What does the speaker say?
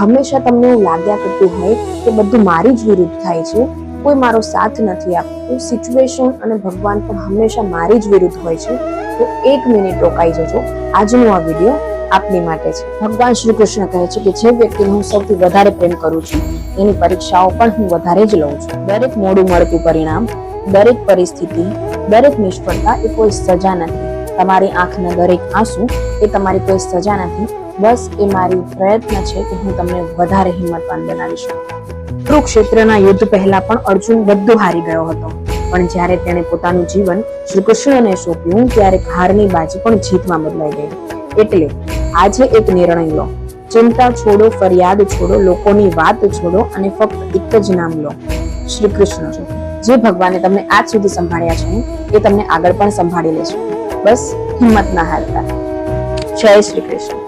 હંમેશા તમને એવું લાગ્યા કરતું હોય કે બધું મારી જ વિરુદ્ધ થાય છે, કોઈ મારો સાથ નથી આપતું, સિચ્યુએશન અને ભગવાન પણ હંમેશા મારી જ વિરુદ્ધ હોય છે, તો 1 મિનિટ રોકાઈ જજો. આજનો આ વિડીયો આપની માટે છે. ભગવાન શ્રી કૃષ્ણ કહે છે કે જે વ્યક્તિને હું સૌથી વધારે પ્રેમ કરું છું એની પરીક્ષાઓ પણ હું વધારે જ લઉં છું. દરેક મોડું મળતું પરિણામ, દરેક પરિસ્થિતિ, દરેક નિષ્ફળતા એ કોઈ સજા નથી. તમારી આંખના દરેક આંસુ એ તમારી કોઈ સજા નથી, બસ એ મારી પ્રયત્ન છે કે હું તમને વધારે હિંમતવાન બનાવી શકું. કુરુક્ષેત્રના યુદ્ધ પહેલા પણ અર્જુન બધું હારી ગયો હતો, પણ જ્યારે તેણે પોતાનું જીવન શ્રી કૃષ્ણને સોંપ્યું ત્યારે હારની બાજી પણ જીતમાં બદલાઈ ગઈ. એટલે આજે એક નિર્ણય લો, ચિંતા છોડો, ફરિયાદ છોડો, લોકોની વાત છોડો અને ફક્ત એક જ નામ લો, શ્રી કૃષ્ણ. જે ભગવાને તમને આજ સુધી સંભાળ્યા છે એ તમને આગળ પણ સંભાળી લેશે. બસ હિંમત ના હારતા. જય શ્રી કૃષ્ણ.